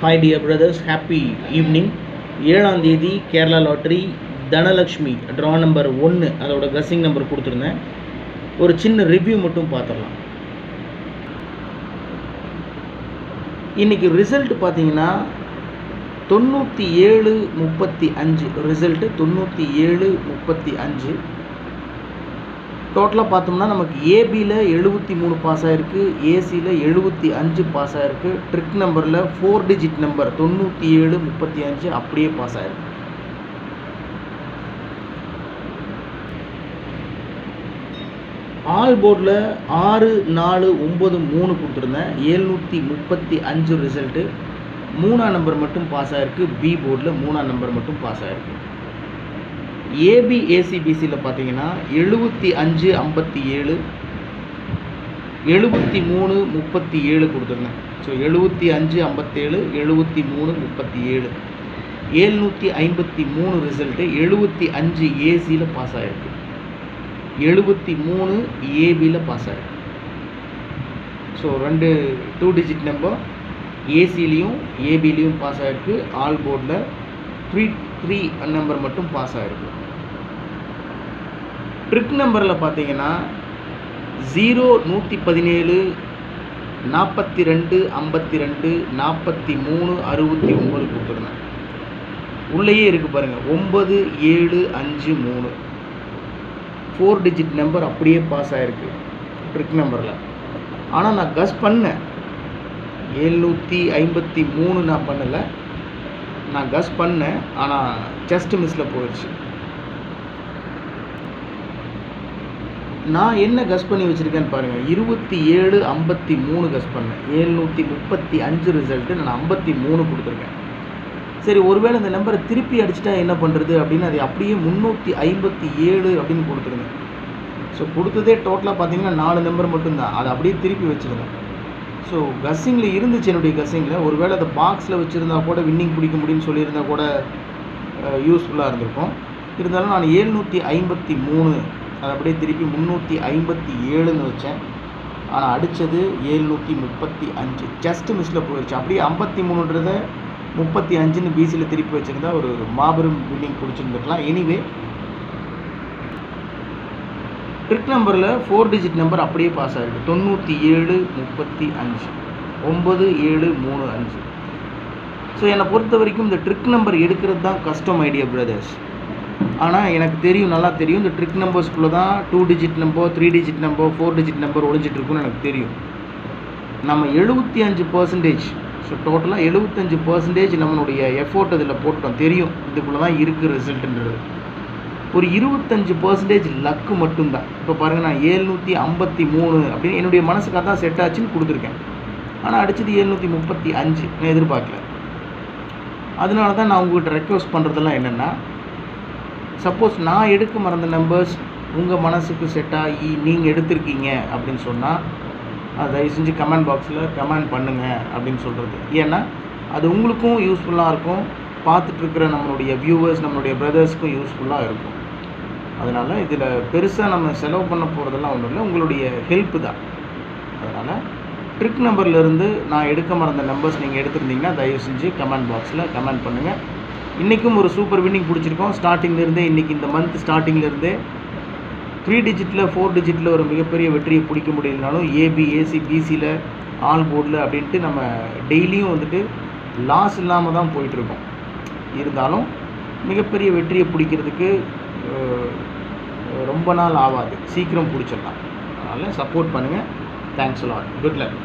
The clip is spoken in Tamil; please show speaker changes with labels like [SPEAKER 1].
[SPEAKER 1] Hi dear brothers, happy evening. 7ஆம் தேதி Kerala lottery Dhanalakshmi draw number 1 அதோட கஸ்ஸிங் நம்பர் கொடுத்துருந்தேன். ஒரு சின்ன ரிவ்யூ மட்டும் பார்த்துடலாம். இன்றைக்கி ரிசல்ட் பார்த்தீங்கன்னா 97-35 ரிசல்ட்டு 97-35. டோட்டலாக பார்த்தோம்னா நமக்கு ஏபியில் 73 பாஸ் ஆகிருக்கு, ஏசியில் 75 பாஸ் ஆகிருக்கு, ட்ரிக் நம்பரில் 4 டிஜிட் நம்பர் 97-35 அப்படியே பாஸ் ஆகிருக்கு. ஆல் போர்டில் 6-4-9-3 கொடுத்துருந்தேன். 735 ரிசல்ட்டு. 3ஆம் நம்பர் மட்டும் பாஸ் ஆகிருக்கு. பி போர்டில் 3ஆம் நம்பர் மட்டும் பாஸ் ஆகிருக்கு. ஏபி ஏசிபிசியில் பார்த்தீங்கன்னா 75-57, 73-37 கொடுத்துருந்தேன். So 75-57, 73-37, 753 result. 75 ஏசியில் பாஸ் ஆகிருக்கு, 73 ஏபியில் பாஸ் ஆகிருக்கு. ஸோ 2 டிஜிட் நம்பர் ஏசிலையும் ஏபிலையும் பாஸ் ஆகிருக்கு. ஆல் போர்டில் 3 நம்பர் மட்டும் பாஸ் ஆகிருக்கு. ட்ரிக் நம்பரில் பார்த்தீங்கன்னா 0-117, 42-52, 43-69 கொடுத்துருந்தேன். உள்ளேயே இருக்குது பாருங்கள், 9-7-5-3 4 டிஜிட் நம்பர் அப்படியே பாஸ் ஆகிருக்கு ட்ரிக் நம்பரில். ஆனால் நான் கஸ் பண்ணேன் 753 நான் பண்ணலை, நான் கஸ் பண்ணேன். ஆனால் ஜஸ்ட் மிஸ்ஸில் போயிடுச்சு. நான் என்ன கஸ் பண்ணி வச்சுருக்கேன்னு பாருங்கள், 27-53 கஸ் பண்ணேன். 735 ரிசல்ட்டு, நான் 53 கொடுத்துருக்கேன். சரி, ஒருவேளை இந்த நம்பரை திருப்பி அடிச்சிட்டா என்ன பண்ணுறது அப்படின்னு அதை அப்படியே 357 அப்படின்னு கொடுத்துருந்தேன். ஸோ கொடுத்ததே டோட்டலாக பார்த்தீங்கன்னா 4 நம்பர் மட்டும்தான், அதை அப்படியே திருப்பி வச்சுருந்தேன். ஸோ கஸ்ஸிங்கில் இருந்துச்சு, என்னுடைய கஸ்ஸிங்கில் ஒருவேளை அதை பாக்ஸில் வச்சுருந்தா கூட வின்னிங் பிடிக்க முடியும்னு சொல்லியிருந்தா கூட யூஸ்ஃபுல்லாக இருந்திருக்கும். இருந்தாலும் நான் 753 அதை அப்படியே திருப்பி 357ன்னு வச்சேன். ஆனால் அடித்தது 735, ஜஸ்ட்டு மிஸ்ஸில் போயிடுச்சு. அப்படியே 53ன்றதை 35ன்னு பிசியில் திருப்பி வச்சுருந்தா ஒரு மாபெரும் வின்னிங் பிடிச்சிருந்துருக்கலாம். எனிவே ட்ரிக் நம்பரில் 4 டிஜிட் நம்பர் அப்படியே பாஸ் ஆகிருக்கு. 97-35, 9735. ஸோ என்னை பொறுத்த வரைக்கும் இந்த ட்ரிக் நம்பர் எடுக்கிறது தான் கஷ்டம் ஐடியா பிரதர்ஸ். ஆனால் எனக்கு தெரியும், நல்லா தெரியும், இந்த ட்ரிக் நம்பர்ஸ்குள்ளே தான் 2 digit number, 3 digit number, 4 digit number ஒழிஞ்சிட்ருக்குன்னு எனக்கு தெரியும். நம்ம 75%, ஸோ டோட்டலாக 75% நம்மளுடைய எஃபோர்ட் அதில் போட்டோம். தெரியும் இதுக்குள்ளே தான் இருக்குது ரிசல்ட்டுன்றது. ஒரு 25% லக்கு மட்டும்தான். இப்போ பாருங்கள், நான் 753 அப்படின்னு என்னுடைய மனசுக்காக தான் செட் ஆச்சுன்னு கொடுத்துருக்கேன். ஆனால் அடித்தது 735, நான் எதிர்பார்க்கல. அதனால தான் நான் உங்கள்கிட்ட ரெக்வஸ்ட் பண்ணுறதெல்லாம் என்னென்னா, சப்போஸ் நான் எடுக்க மறந்த நம்பர்ஸ் உங்கள் மனசுக்கு செட் ஆகி நீங்கள் எடுத்திருக்கீங்க அப்படின்னு சொன்னால் அதை தயவு செஞ்சு கமெண்ட் பாக்ஸில் கமெண்ட் பண்ணுங்கள் அப்படின்னு சொல்கிறது. ஏன்னா அது உங்களுக்கும் யூஸ்ஃபுல்லாக இருக்கும், பார்த்துட்ருக்கிற நம்மளுடைய வியூவர்ஸ், நம்மளுடைய பிரதர்ஸ்க்கும் யூஸ்ஃபுல்லாக இருக்கும். அதனால் இதில் பெருசாக நம்ம செலவு பண்ண போகிறதெல்லாம் ஒன்றும் இல்லை, உங்களுடைய ஹெல்ப்பு தான். அதனால் ட்ரிக் நம்பர்லேருந்து நான் எடுக்க மறந்த நம்பர்ஸ் நீங்கள் எடுத்திருந்தீங்கன்னா தயவு செஞ்சு கமெண்ட் பாக்ஸில் கமெண்ட் பண்ணுங்கள். இன்றைக்கும் ஒரு சூப்பர் வின்னிங் பிடிச்சிருக்கோம். ஸ்டார்டிங்லேருந்தே இன்றைக்கி இந்த மந்த் ஸ்டார்டிங்லேருந்தே 3 டிஜிட்டில் 4 டிஜிட்டில் ஒரு மிகப்பெரிய வெற்றியை பிடிக்க முடியலனாலும் ஏபி ஏசி பிசியில் ஆல் போர்டில் அப்படின்ட்டு நம்ம டெய்லியும் வந்துட்டு லாஸ் இல்லாமல் தான் போயிட்டுருக்கோம். இருந்தாலும் மிகப்பெரிய வெற்றியை பிடிக்கிறதுக்கு ரொம்ப நாள் ஆகாது, சீக்கிரம் பிடிச்சிடலாம். அதனால் சப்போர்ட் பண்ணுங்கள். Thanks a lot. Good luck.